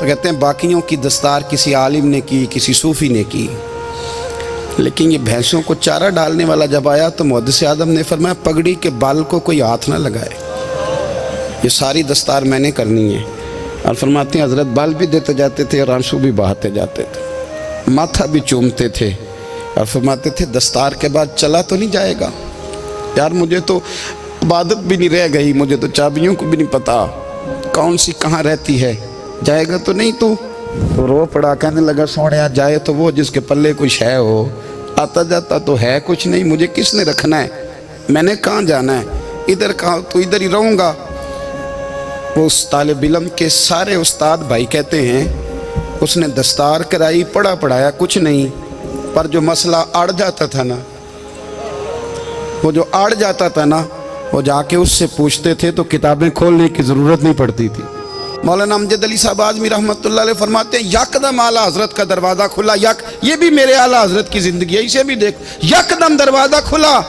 تو کہتے ہیں باقیوں کی دستار کسی عالم نے کی، کسی صوفی نے کی، لیکن یہ بھینسوں کو چارہ ڈالنے والا جب آیا تو محدث اعظم نے فرمایا پگڑی کے بال کو کوئی ہاتھ نہ لگائے، یہ ساری دستار میں نے کرنی ہے۔ اور فرماتے ہیں حضرت بال بھی دیتے جاتے تھے اور آنسو بھی بہاتے جاتے تھے، ماتھا بھی چومتے تھے، اور فرماتے تھے دستار کے بعد چلا تو نہیں جائے گا یار، مجھے تو عبادت بھی نہیں رہ گئی، مجھے تو چابیوں کو بھی نہیں پتا کون سی کہاں رہتی ہے، جائے گا تو نہیں تو رو پڑا، کہنے لگا سوڑیا جائے تو وہ جس کے پلے کچھ ہے ہو، آتا جاتا تو ہے کچھ نہیں، مجھے کس نے رکھنا ہے، میں نے کہاں جانا ہے، ادھر کہاں تو ادھر ہی رہوں گا۔ وہ اس طالب علم کے سارے استاد بھائی کہتے ہیں اس نے دستار کرائی، پڑھا پڑھایا کچھ نہیں، پر جو مسئلہ اڑ جاتا تھا نا، وہ جو اڑ جاتا تھا نا، وہ جا کے اس سے پوچھتے تھے تو کتابیں کھولنے کی ضرورت نہیں پڑتی تھی۔ مولانا امجد علی صاحب اعظمی رحمۃ اللہ علیہ فرماتے ہیں یکدم اعلیٰ حضرت کا دروازہ کھلا، یہ بھی میرے اعلیٰ حضرت کی زندگی ہے، اسے بھی دیکھ، یکدم دروازہ کھلا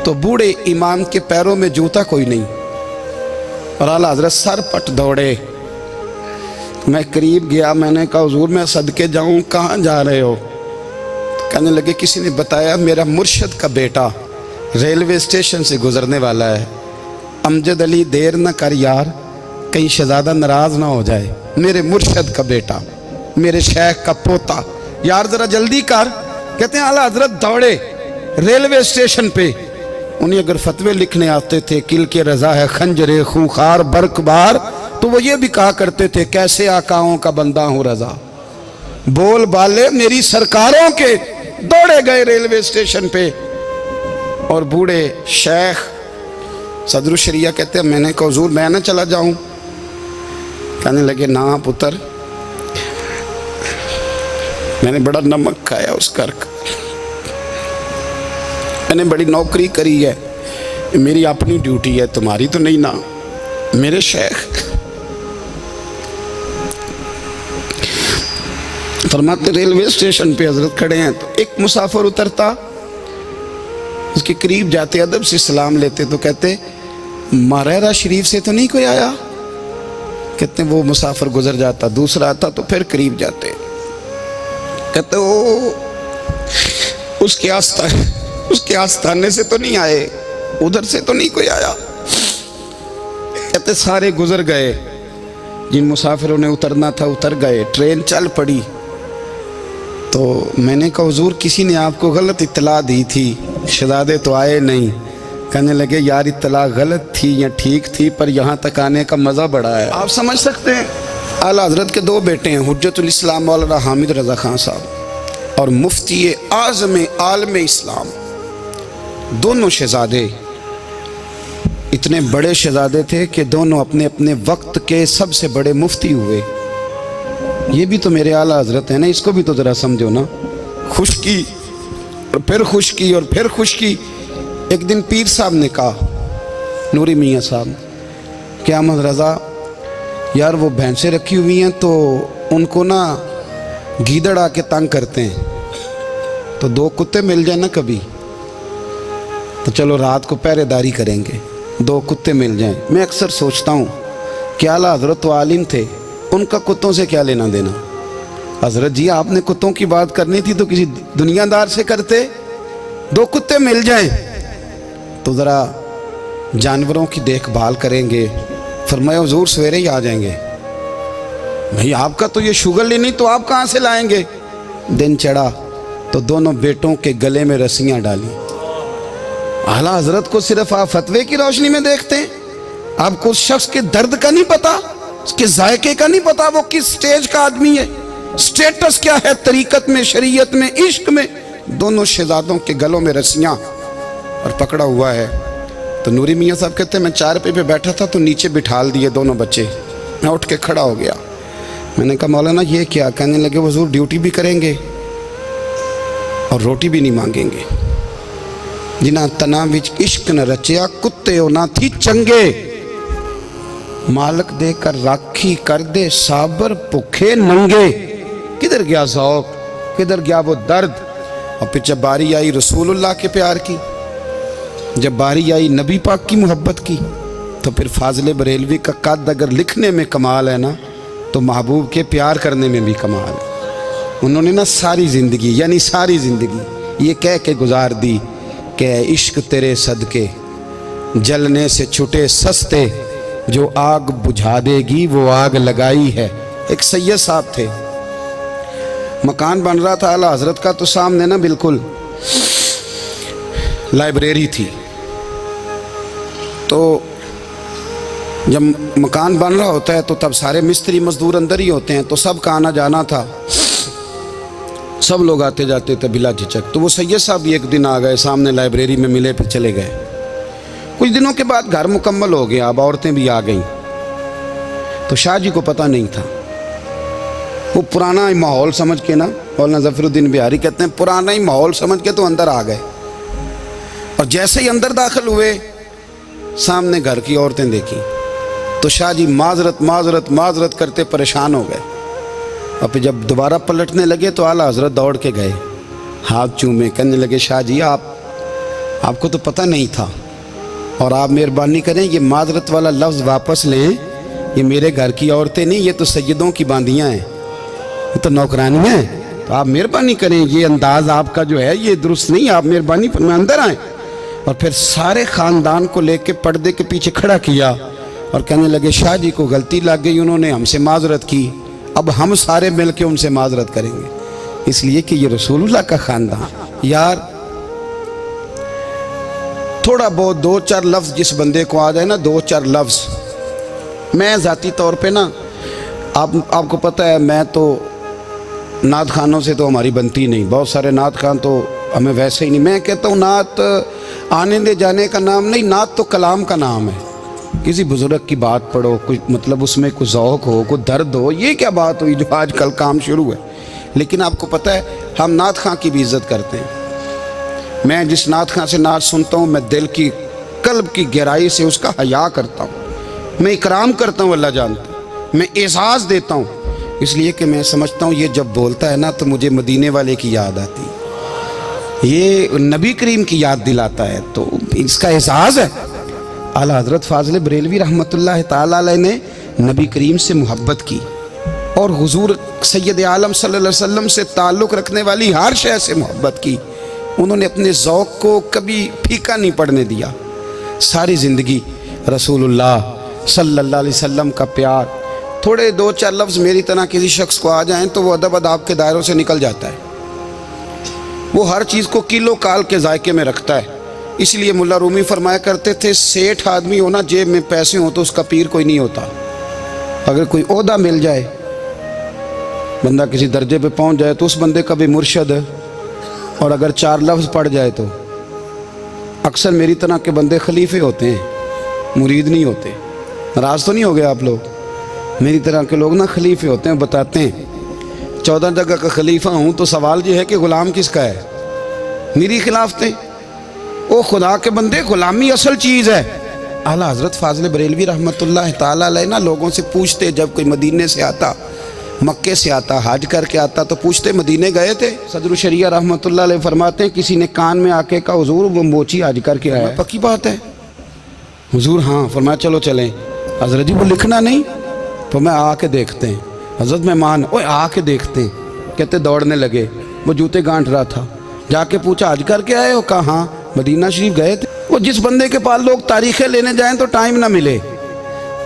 تو بوڑھے امام کے پیروں میں جوتا کوئی نہیں، اور اعلیٰ حضرت سر پٹ دوڑے۔ میں قریب گیا، میں نے کہا حضور میں صدقے جاؤں، کہاں جا رہے ہو؟ کہنے لگے کسی نے بتایا میرا مرشد کا بیٹا ریلوے اسٹیشن سے گزرنے والا ہے، امجد علی دیر نہ کر یار، کہیں شہزادہ ناراض نہ ہو جائے، میرے مرشد کا بیٹا، میرے شیخ کا پوتا، یار ذرا جلدی کر۔ کہتے ہیں اعلیٰ حضرت دوڑے ریلوے اسٹیشن پہ، انہیں اگر فتوے لکھنے آتے تھے کل کے رضا ہے خنجر خونخوار برق بار، تو وہ یہ بھی کہا کرتے تھے کیسے آقاؤں کا بندہ ہوں رضا، بول بالے میری سرکاروں کے۔ دوڑے گئے ریلوے اسٹیشن پہ، اور بوڑھے شیخ صدر الشریعہ کہتے ہیں میں نے کہا حضور میں نہ چلا جاؤں؟ کہنے لگے نا پتر، میں نے بڑا نمک کھایا اس گھر کا، میں نے بڑی نوکری کری ہے، میری اپنی ڈیوٹی ہے، تمہاری تو نہیں نا۔ میرے شیخ فرماتے ریلوے اسٹیشن پہ حضرت کھڑے ہیں تو ایک مسافر اترتا، اس کے قریب جاتے ادب سے سلام لیتے تو کہتے ماریرا شریف سے تو نہیں کوئی آیا؟ کہتے وہ مسافر گزر جاتا، دوسرا آتا تو پھر قریب جاتے، کہتے اس کے آستانے سے تو نہیں آئے، ادھر سے تو نہیں کوئی آیا؟ کہتے سارے گزر گئے، جن مسافروں نے اترنا تھا اتر گئے، ٹرین چل پڑی۔ تو میں نے کہا حضور کسی نے آپ کو غلط اطلاع دی تھی، شہزادے تو آئے نہیں۔ کہنے لگے یار اطلاع غلط تھی یا ٹھیک تھی، پر یہاں تک آنے کا مزہ بڑا ہے۔ آپ سمجھ سکتے ہیں اعلیٰ حضرت کے دو بیٹے ہیں، حجت الاسلام مولانا حامد رضا خان صاحب اور مفتی اعظم عالم اسلام، دونوں شہزادے اتنے بڑے شہزادے تھے کہ دونوں اپنے اپنے وقت کے سب سے بڑے مفتی ہوئے۔ یہ بھی تو میرے اعلیٰ حضرت ہیں نا، اس کو بھی تو ذرا سمجھو نا، خشکی اور پھر خشکی اور پھر خشکی۔ ایک دن پیر صاحب نے کہا، نوری میاں صاحب، کہ احمد رضا یار وہ بھینسیں رکھی ہوئی ہیں تو ان کو نا گیدڑ آ کے تنگ کرتے ہیں، تو دو کتے مل جائیں نا کبھی تو چلو رات کو پہرے داری کریں گے، دو کتے مل جائیں۔ میں اکثر سوچتا ہوں کہ اعلیٰ حضرت و عالم تھے، ان کا کتوں سے کیا لینا دینا؟ حضرت جی آپ نے کتوں کی بات کرنی تھی تو کسی دنیا دار سے کرتے، دو کتے مل جائیں تو ذرا جانوروں کی دیکھ بھال کریں گے۔ فرمایا حضور سویرے ہی آ جائیں گے۔ بھئی آپ کا تو یہ شوگر لینی تو آپ کہاں سے لائیں گے؟ دن چڑھا تو دونوں بیٹوں کے گلے میں رسیاں ڈالی۔ اعلیٰ حضرت کو صرف آپ فتوے کی روشنی میں دیکھتے ہیں، آپ کو اس شخص کے درد کا نہیں پتا، اس کے ذائقے کا نہیں پتا، وہ کس سٹیج کا آدمی ہے، سٹیٹس کیا ہے طریقت میں، شریعت میں، عشق میں۔ دونوں شہزادوں کے گلوں میں رسیاں اور پکڑا ہوا ہے۔ تو نوری میاں صاحب کہتے ہیں میں چارپے پہ بیٹھا تھا تو نیچے بٹھال دیے دونوں بچے، میں اٹھ کے کھڑا ہو گیا۔ میں نے کہا مولانا یہ کیا؟ کہنے لگے حضور ڈیوٹی بھی کریں گے اور روٹی بھی نہیں مانگیں گے، جنہاں تنا وچ عشق نہ رچیا کتے او نہ تھی چنگے، مالک دے کر راکھی کر دے صابر بھوکے ننگے۔ کدھر گیا ذوق، کدھر گیا وہ درد؟ اور پھر جب باری آئی رسول اللہ کے پیار کی، جب باری آئی نبی پاک کی محبت کی، تو پھر فاضل بریلوی کا قد اگر لکھنے میں کمال ہے نا تو محبوب کے پیار کرنے میں بھی کمال ہے۔ انہوں نے نا ساری زندگی یعنی ساری زندگی یہ کہہ کے گزار دی کہ عشق تیرے صدقے جلنے سے چھٹے سستے، جو آگ بجھا دے گی وہ آگ لگائی ہے۔ ایک سید صاحب تھے، مکان بن رہا تھا اعلیٰ حضرت کا، تو سامنے نا بالکل لائبریری تھی۔ تو جب مکان بن رہا ہوتا ہے تو تب سارے مستری مزدور اندر ہی ہوتے ہیں، تو سب کا آنا جانا تھا، سب لوگ آتے جاتے تھے بلا جھجک۔ تو وہ سید صاحب بھی ایک دن آ گئے، سامنے لائبریری میں ملے، پھر چلے گئے۔ کچھ دنوں کے بعد گھر مکمل ہو گیا، اب عورتیں بھی آ گئیں، تو شاہ جی کو پتہ نہیں تھا۔ وہ پرانا ہی ماحول سمجھ کے نا، مولانا ظفر الدین بہاری کہتے ہیں پرانا ہی ماحول سمجھ کے تو اندر آ گئے، اور جیسے ہی اندر داخل ہوئے سامنے گھر کی عورتیں دیکھیں تو شاہ جی معذرت معذرت معذرت کرتے پریشان ہو گئے، اور پھر جب دوبارہ پلٹنے لگے تو اعلیٰ حضرت دوڑ کے گئے، ہاتھ چومے، کہنے لگے شاہ جی آپ کو تو پتہ نہیں تھا، اور آپ مہربانی کریں یہ معذرت والا لفظ واپس لیں، یہ میرے گھر کی عورتیں نہیں، یہ تو سیدوں کی باندیاں ہیں، یہ تو نوکرانی ہیں، تو آپ مہربانی کریں، یہ انداز آپ کا جو ہے یہ درست نہیں، آپ مہربانی فرمائیں اندر آئیں۔ اور پھر سارے خاندان کو لے کے پردے کے پیچھے کھڑا کیا اور کہنے لگے شاہ جی کو غلطی لگ گئی، انہوں نے ہم سے معذرت کی، اب ہم سارے مل کے ان سے معذرت کریں گے، اس لیے کہ یہ رسول اللہ کا خاندان۔ یار تھوڑا بہت دو چار لفظ جس بندے کو آ جائے نا، دو چار لفظ، میں ذاتی طور پہ نا آپ کو پتہ ہے میں تو نعت خانوں سے تو ہماری بنتی نہیں، بہت سارے نعت خان تو ہمیں ویسے ہی نہیں، میں کہتا ہوں نعت آنے دے جانے کا نام نہیں، نعت تو کلام کا نام ہے۔ کسی بزرگ کی بات پڑھو، کوئی مطلب اس میں کوئی ذوق ہو، کوئی درد ہو، یہ کیا بات ہوئی جو آج کل کام شروع ہے۔ لیکن آپ کو پتہ ہے ہم نعت خان کی بھی عزت کرتے ہیں۔ میں جس نعت خان سے نعت سنتا ہوں میں دل کی قلب کی گہرائی سے اس کا حیا کرتا ہوں، میں اکرام کرتا ہوں، اللہ جانتا ہوں، میں اعزاز دیتا ہوں، اس لیے کہ میں سمجھتا ہوں یہ جب بولتا ہے نا تو مجھے مدینے والے کی یاد آتی، یہ نبی کریم کی یاد دلاتا ہے، تو اس کا اعزاز ہے۔ اعلیٰ حضرت فاضل بریلوی رحمۃ اللہ تعالیٰ علیہ نے نبی کریم سے محبت کی، اور حضور سید عالم صلی اللہ علیہ وسلم سے تعلق رکھنے والی ہر شے سے محبت کی۔ انہوں نے اپنے ذوق کو کبھی پھیکا نہیں پڑنے دیا، ساری زندگی رسول اللہ صلی اللہ علیہ وسلم کا پیار۔ تھوڑے دو چار لفظ میری طرح کسی شخص کو آ جائیں تو وہ ادب اداب کے دائروں سے نکل جاتا ہے، وہ ہر چیز کو کلو کال کے ذائقے میں رکھتا ہے۔ اس لیے ملا رومی فرمایا کرتے تھے سیٹھ آدمی ہونا جیب میں پیسے ہوں تو اس کا پیر کوئی نہیں ہوتا۔ اگر کوئی عہدہ مل جائے، بندہ کسی درجے پہ پہنچ جائے تو اس بندے کا بھی مرشد ہے، اور اگر چار لفظ پڑھ جائے تو اکثر میری طرح کے بندے خلیفے ہوتے ہیں، مرید نہیں ہوتے۔ ناراض تو نہیں ہو گئے آپ لوگ؟ میری طرح کے لوگ نا خلیفے ہوتے ہیں، بتاتے ہیں 14 جگہ کا خلیفہ ہوں تو سوال یہ ہے کہ غلام کس کا ہے؟ میری خلافتیں؟ او خدا کے بندے، غلامی اصل چیز ہے۔ اعلیٰ حضرت فاضل بریلوی رحمۃ اللہ تعالیٰ علیہ نا لوگوں سے پوچھتے، جب کوئی مدینے سے آتا، مکے سے آتا، حج کر کے آتا تو پوچھتے مدینے گئے تھے؟ صدر الشریعہ رحمۃ اللہ علیہ فرماتے ہیں کسی نے کان میں آ کے کہا حضور وہ موچی حج کر کے آیا ہے، پکی بات ہے حضور؟ ہاں۔ فرمایا چلو چلیں۔ حضرت جی وہ لکھنا نہیں؟ تو میں آ کے دیکھتے ہیں۔ حضرت مہمان اوے آ کے دیکھتے ہیں، کہتے دوڑنے لگے، وہ جوتے گانٹ رہا تھا، جا کے پوچھا حج کر کے آئے ہو؟ کہا ہاں۔ مدینہ شریف گئے تھے؟ وہ جس بندے کے پاس لوگ تاریخیں لینے جائیں تو ٹائم نہ ملے،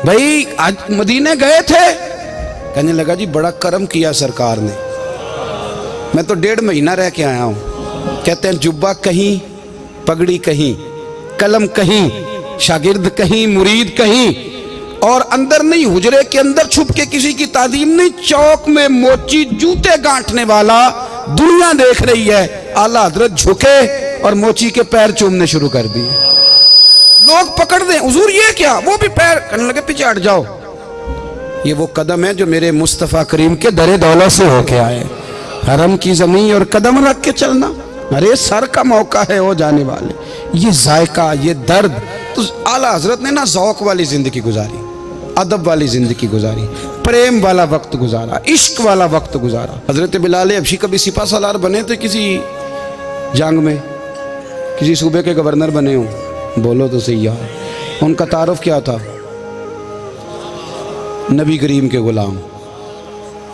بھائی مدینے گئے تھے؟ کہنے لگا جی بڑا کرم کیا سرکار نے، میں تو 1.5 مہینہ رہ کے آیا ہوں۔ کہتے ہیں جبہ کہیں، پگڑی کہیں، قلم کہیں، شاگرد کہیں، مرید کہیں، اور اندر نہیں، حجرے کے اندر چھپ کے کسی کی تعظیم نہیں، چوک میں موچی جوتے گانٹنے والا دنیا دیکھ رہی ہے، اعلیٰ حضرت جھکے اور موچی کے پیر چومنے شروع کر دیے۔ لوگ پکڑ دیں حضور یہ کیا؟ وہ بھی پیر، کہنے لگے پیچھے ہٹ جاؤ، یہ وہ قدم ہے جو میرے مصطفیٰ کریم کے در دولت سے ہو کے آئے، حرم کی زمین اور قدم رکھ کے چلنا، ارے سر کا موقع ہے ہو جانے والے، یہ ذائقہ، یہ درد۔ تو اعلیٰ حضرت نے نا ذوق والی زندگی گزاری، ادب والی زندگی گزاری، پریم والا وقت گزارا، عشق والا وقت گزارا۔ حضرت بلال حبشی کبھی سپاہ سالار بنے تھے کسی جنگ میں، کسی صوبے کے گورنر بنے ہوں؟ بولو تو صحیح یار۔ ان کا تعارف کیا تھا؟ نبی کریم کے غلام،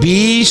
20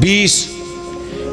20